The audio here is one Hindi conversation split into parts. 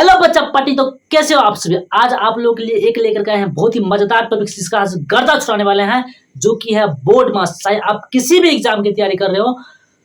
हेलो बच्चा पार्टी। तो कैसे हो आप सभी। आज आप लोगों के लिए एक लेकर के आए हैं बहुत ही मजेदार टॉपिक जिसका आज गर्दा छुड़ाने वाले हैं, जो कि है बोर्ड मार्क्स। चाहे आप किसी भी एग्जाम की तैयारी कर रहे हो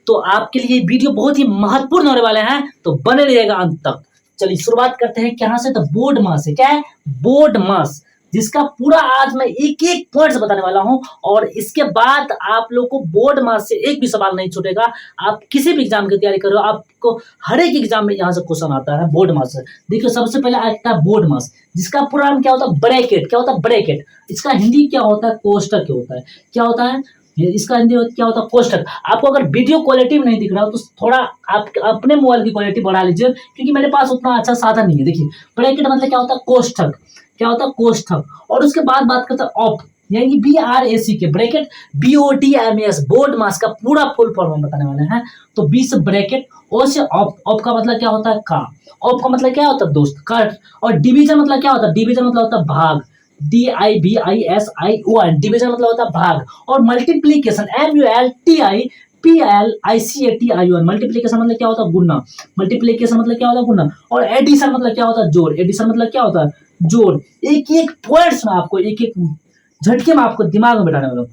तो आपके लिए वीडियो बहुत ही महत्वपूर्ण होने वाले हैं, तो बने रहिएगा अंत तक। चलिए शुरुआत करते हैं क्या से। तो बोर्ड मार्क्स है, क्या है बोर्ड मार्क्स, जिसका पूरा आज मैं एक एक पॉइंट्स बताने वाला हूं। और इसके बाद आप लोग को बोर्ड मार्क्स से एक भी सवाल नहीं छूटेगा। आप किसी भी एग्जाम की तैयारी कर रहे हो, आपको हर एक एग्जाम में यहाँ से क्वेश्चन आता है बोर्ड मार्क्स से। देखिए सबसे पहले आता है बोर्ड मार्क्स, जिसका पूरा नाम क्या होता है ब्रैकेट। क्या होता है ब्रैकेट, इसका हिंदी क्या होता है कोष्टक क्या होता है। क्या होता है इसका हिंदी क्या होता है कोष्टक। आपको अगर वीडियो क्वालिटी में नहीं दिख रहा हो तो थोड़ा आप अपने मोबाइल की क्वालिटी बढ़ा लीजिए, क्योंकि मेरे पास उतना अच्छा साधन नहीं है। देखिए ब्रैकेट मतलब क्या होता है कोष्टक। क्या होता है कोष्टक। और उसके बाद बात करते हैं ऑफ, यानी कि BRAC के ब्रैकेट BODMAS बोर्ड मार्क्स का पूरा फुल फॉर्म हम बताने वाले हैं। तो B से ब्रैकेट, O से ऑफ। ऑफ का मतलब क्या होता है का। ऑफ का मतलब क्या होता है दोस्त कट। और डिवीजन मतलब क्या होता है, डिवीजन मतलब होता है भाग। DIVISION डिवीजन मतलब होता है भाग। और मल्टीप्लीकेशन MULTIPLICATION मल्टीप्लीकेशन मतलब क्या होता है गुना। मल्टीप्लीकेशन मतलब क्या होता है गुना। और एडिशन मतलब क्या होता है जोड़। एडिशन मतलब क्या होता है जोड़। एक एक पॉइंट्स में आपको एक एक झटके में आपको दिमाग में बैठाने वाला हूं।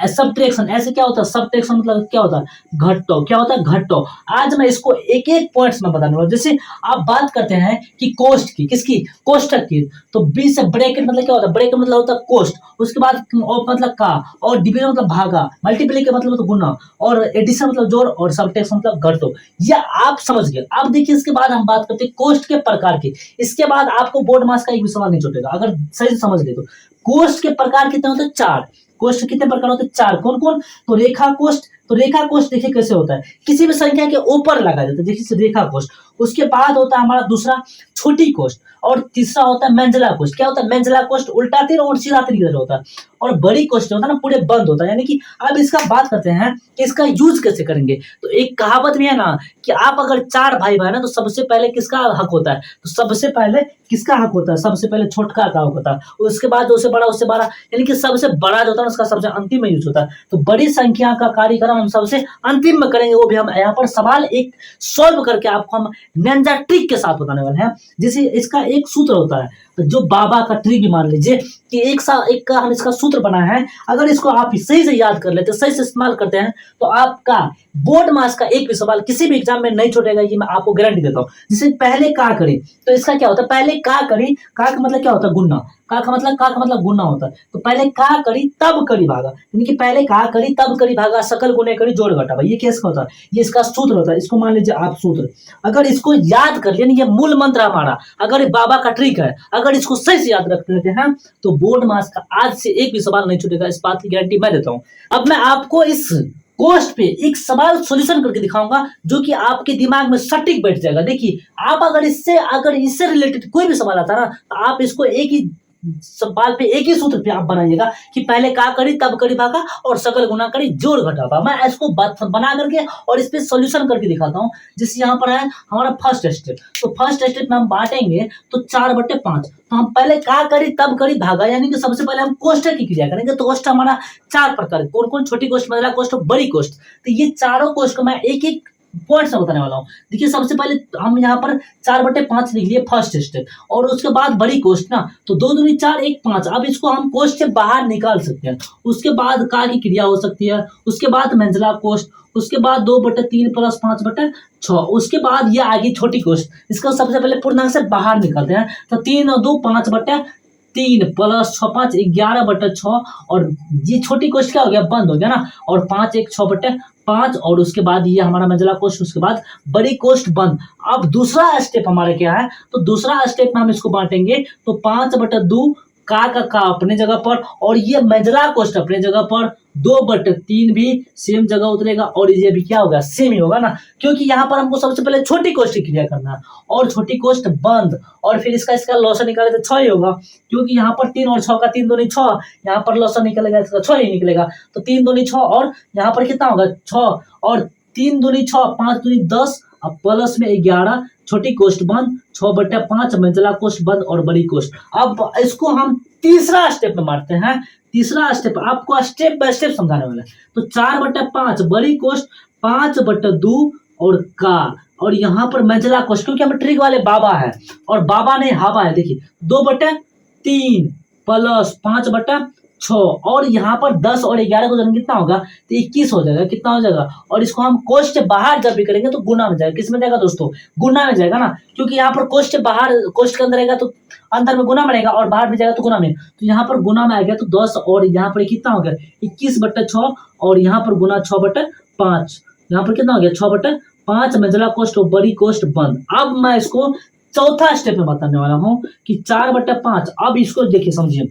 सब्ट्रैक्शन ऐसे क्या होता है, सब्ट्रैक्शन मतलब क्या होता है घटो। क्या होता है घटो। आज मैं इसको एक एक पॉइंट्स में बताने वाला हूं। जैसे आप बात करते हैं कि कोष्ट की, किसकी कोष्टक की, तो बी से ब्रैकेट मतलब क्या होता है, ब्रैकेट मतलब होता है कोष्ट। उसके बाद ऑफ मतलब का, और डिवीजन मतलब भागा, मल्टीप्लिकेशन मतलब तो गुना, और एडिशन मतलब जोड़, और सब्ट्रैक्शन मतलब घटो। यह आप समझ गए। अब देखिए इसके बाद हम बात करते हैं कोष्ट के प्रकार की। इसके बाद आपको बोर्ड मार्क्स का एक भी सवाल नहीं छूटेगा अगर सही से समझ ले तो। कोष्ट के प्रकार कितने होते हैं चार। कोष्ट कितने प्रकार होते हैं चार। कौन कौन, तो रेखा कोष्ट। तो रेखा कोष्ट देखिए कैसे होता है, किसी भी संख्या के ऊपर लगा जाता है, देखिए रेखा कोष्ट। उसके बाद होता है हमारा दूसरा छोटी कोष्ट, और तीसरा होता है मंझला कोष्ट। क्या होता है मंझला कोष्ट, उल्टा तीर और सीधा तीर की तरह होता है। और बड़ी कोष्ट होता है ना पूरे बंद होता है। यानी कि अब इसका बात करते हैं कि इसका यूज कैसे करेंगे। तो एक कहावत भी है ना कि आप अगर चार भाई बहन है तो सबसे पहले किसका हक होता है, तो सबसे पहले किसका हक होता है, सबसे पहले छोटका का हक होता है, उसके बाद उससे बड़ा, उससे बड़ा, यानी कि सबसे बड़ा जो होता है उसका सबसे अंतिम में यूज होता है। तो बड़ी संख्या का कार्यक्रम हम सबसे अंतिम में करेंगे, वो भी हम यहाँ पर सवाल एक सॉल्व करके आपको हम निंजा ट्रिक के साथ बताने वाले हैं। जैसे इसका एक सूत्र होता है, तो जो बाबा का ट्रिक भी मान लीजिए कि एक का हम इसका सूत्र बनाया है। अगर इसको आप सही से याद कर लेते, सही से इस्तेमाल करते हैं, तो आपका बोर्ड मार्क्स का एक भी सवाल किसी भी एग्जाम में नहीं छूटेगा, ये मैं आपको गारंटी देता हूं। जिसे पहले का करें, तो इसका क्या होता है पहले का करी। का मतलब क्या होता है गुना। का का मतलब गुना होता है। तो पहले का करी तब करी भागा, यानी कि पहले का करी तब करी भागा, सकल गुने करी जोड़ घटा। भाई ये कैसे होता है, ये इसका सूत्र होता है। इसको मान लीजिए आप सूत्र, अगर इसको याद कर लिया, ये मूल मंत्र हमारा, अगर बाबा का ट्रिक है, अगर इसको सही से याद रख लेते हैं तो बोर्ड मार्क्स का आज से एक भी सवाल नहीं छूटेगा, इस बात की गारंटी मैं देता हूं। अब मैं आपको इस कोस्ट पे एक सवाल सॉल्यूशन करके दिखाऊंगा, जो कि आपके दिमाग में सटीक बैठ जाएगा। देखिए आप अगर इससे रिलेटेड कोई भी सवाल आता है ना, तो आप इसको एक ही सवाल पे एक ही सूत्र पे आप बनाइएगा कि पहले का करी तब करी भागा, और सकल गुना करी जोड़ घटा। मैं इसको बना करके और इस पे सॉल्यूशन करके दिखाता हूं। जैसे यहाँ पर है हमारा फर्स्ट स्टेप, तो फर्स्ट स्टेप में हम बांटेंगे तो 4/5। तो हम पहले का करी तब करी भागा, यानी कि सबसे पहले हम कोष्टक की क्रिया करेंगे। तो कोष्ट हमारा चार प्रकार, कौन कौन, छोटी कोष्ट, मंझला कोष्ट, बड़ी कोष्ट। तो ये चारों कोष्ट को मैं एक एक पॉइंट से बताने वाला हूँ। देखिए सबसे पहले हम यहाँ पर 4/5 लिख लिए फर्स्ट स्टेप, और उसके बाद बड़ी कोष्ट ना, तो 2 दूनी 4 1 5। अब इसको हम कोष्ट से बाहर निकाल सकते हैं। उसके बाद का की क्रिया हो सकती है, उसके बाद मंझला कोष्ट, उसके बाद 2/3 प्लस 5/6, उसके बाद ये आगे छोटी कोष्ट। इसको सबसे पहले पूर्णांक से बाहर निकालते हैं। तो 3 और 2 5/3 प्लस 6 5 11/6, और ये छोटी कोष्ट क्या हो गया बंद हो गया ना, और 5 1 6/5, और उसके बाद ये हमारा मंझला कोष्ट, उसके बाद बड़ी कोष्ट बंद। अब दूसरा स्टेप हमारा क्या है, तो दूसरा स्टेप में हम इसको बांटेंगे तो 5/2 का अपने जगह पर, और ये मंझला कोष्ट अपने जगह पर, 2/3 भी सेम जगह उतरेगा, और ये भी क्या होगा सेम ही होगा ना, क्योंकि यहाँ पर हमको सबसे पहले छोटी कोष्ट की क्रिया करना है, और छोटी कोष्ट बंद, और फिर इसका लॉसन निकाले तो 6 ही होगा, क्योंकि यहाँ पर 3 और 6 का 3 दूनी 6, यहाँ पर लॉसन निकलेगा इसका 6 ही निकलेगा। तो 3 दूनी 6, और यहाँ पर कितना होगा 6, और 3 दूनी 6, 5 दूनी 10, अब प्लस में 11, छोटी कोष्ट बंद, 6/5 मंझला कोष्ट बंद, और बड़ी कोष्ट। अब इसको हम तीसरा स्टेप में मारते हैं। तीसरा स्टेप आपको स्टेप बाय स्टेप समझाने वाला है। तो 4/5 बड़ी कोष्ट, 5/2 और का, और यहाँ पर मंझला कोष्ट, क्योंकि हम ट्रिक वाले बाबा है और बाबा नहीं हावा है। देखिए 2/3 प्लस 5/6 और यहाँ पर 10 और 11 को जन कितना होगा तो 21 हो जाएगा। कितना हो जाएगा, और इसको हम कोष्ट बाहर जब भी करेंगे तो गुना में जाएगा। किस में जाएगा दोस्तों, गुना में जाएगा ना, क्योंकि यहाँ पर कोष्ट बाहर कोष्ट के अंदर रहेगा तो अंदर में गुना में रहेगा और बाहर भी जाएगा तो गुना में। तो यहाँ पर गुना में आ गया तो 10 और यहाँ पर कितना हो गया 21/6 और यहाँ पर गुना 6/5। यहाँ पर कितना हो गया 6/5 मंझला कोष्ट और बड़ी कोष्ट बंद। अब मैं इसको चौथा स्टेप में बताने वाला हूँ कि 4/5। अब इसको देखिए समझिए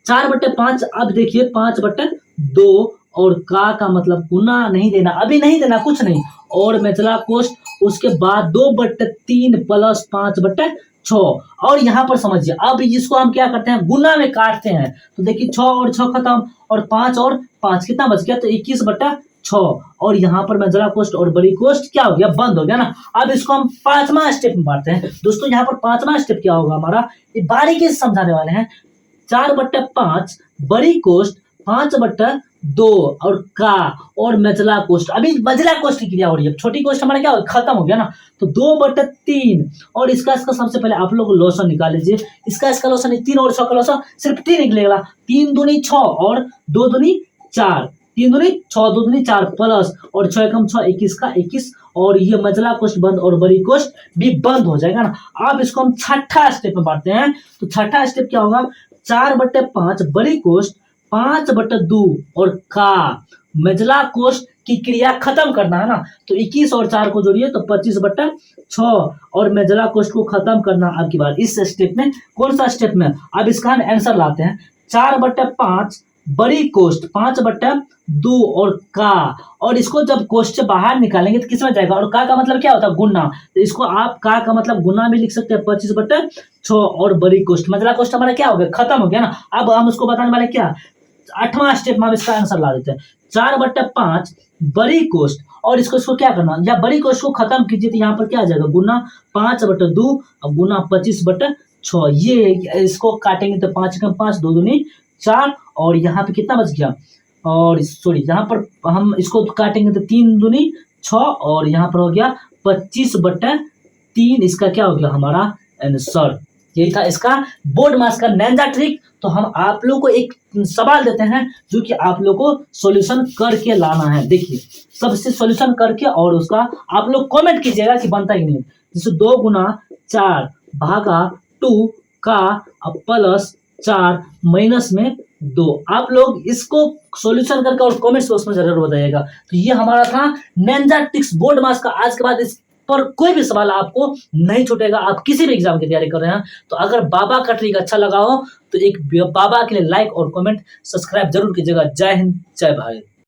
4/5। अब देखिए 5/2 और का मतलब गुना नहीं देना, अभी नहीं देना कुछ नहीं, और मंझला कोष्ट उसके बाद 2/3 प्लस 5/6 और यहाँ पर समझिए अब इसको हम क्या करते हैं गुना में काटते हैं। तो देखिए 6 और 6 खत्म और 5 और 5 कितना बच गया तो 21/6 और यहाँ पर मंझला कोष्ट और बड़ी कोष्ट क्या हो गया बंद हो गया ना। अब इसको हम पांचवा स्टेप में बांटते हैं दोस्तों। यहाँ पर पांचवा स्टेप क्या होगा हमारा, ये बारीकी से समझाने वाले हैं। 4/5 बड़ी कोष्ट 5/2 और का और मंझला कोष्ट। अभी मंझला कोष्ट की क्रिया हो रही है, छोटी कोष्ट हमारा क्या हो खत्म हो गया ना। तो 2/3 और इसका सबसे पहले आप लोग लॉसन निकाल लीजिए। इसका लॉसन 3 और 6 का लॉसन सिर्फ 3 निकलेगा। 3 दूनी 6 और 2 दूनी 4, 3 दूनी 6 2 दूनी 4 प्लस और 6 कम 6 21 का 21 और ये मंझला कोष्ट बंद और बड़ी कोष्ट भी बंद हो जाएगा ना। अब इसको हम छठा स्टेप में बांटते हैं। तो छठा स्टेप क्या होगा 4/5 बड़ी कोष्ट 5/2 और का मंझला कोष्ट की क्रिया खत्म करना है ना। तो 21 और 4 को जोड़िए तो 25/6 और मंझला कोष्ट को खत्म करना। अब की बार इस स्टेप में कौन सा स्टेप में, अब इसका हम आंसर लाते हैं। 4/5 बड़ी कोष्ट 5/2 और का, और इसको जब कोष्ट से बाहर निकालेंगे तो किस में जाएगा, और का मतलब क्या होता है गुना। तो इसको आप का मतलब गुना भी लिख सकते हैं 25/6 और बड़ी कोष्ट मंझला कोष्ट हमारा क्या हो गया खत्म हो गया ना। अब हम उसको बताने वाले क्या आठवां स्टेप में हम इसका आंसर ला देते हैं। 4/5 बड़ी कोष्ट और इसको क्या करना, या बड़ी कोष्ट को खत्म कीजिए तो यहाँ पर क्या आ जाएगा गुना 5/2 और गुना 25/6। ये इसको काटेंगे तो 5 कम 5 2 दूनी 4 और यहाँ पे कितना बच गया, और सॉरी यहाँ पर हम इसको काटेंगे तो 3 दूनी 6 और यहाँ पर हो गया 25/3। इसका क्या हो गया हमारा आंसर। यही था इसका बोर्ड मास का निंजा ट्रिक। तो हम आप लोग को एक सवाल देते हैं जो कि आप लोग को सॉल्यूशन करके लाना है। देखिए सबसे सॉल्यूशन करके और उसका आप लोग कमेंट कीजिएगा कि बनता ही नहीं। जैसे 2 गुना 4 भागा 2 का प्लस 4 माइनस में 2। आप लोग इसको सॉल्यूशन करके और कमेंट्स बॉक्स में जरूर बताइएगा। तो ये हमारा था निंजा ट्रिक्स बोर्ड मास का। आज के बाद इस पर कोई भी सवाल आपको नहीं छूटेगा। आप किसी भी एग्जाम की तैयारी कर रहे हैं तो अगर बाबा का ट्रिक अच्छा लगा हो तो एक बाबा के लिए लाइक और कमेंट सब्सक्राइब जरूर कीजिएगा। जय हिंद जय भारत।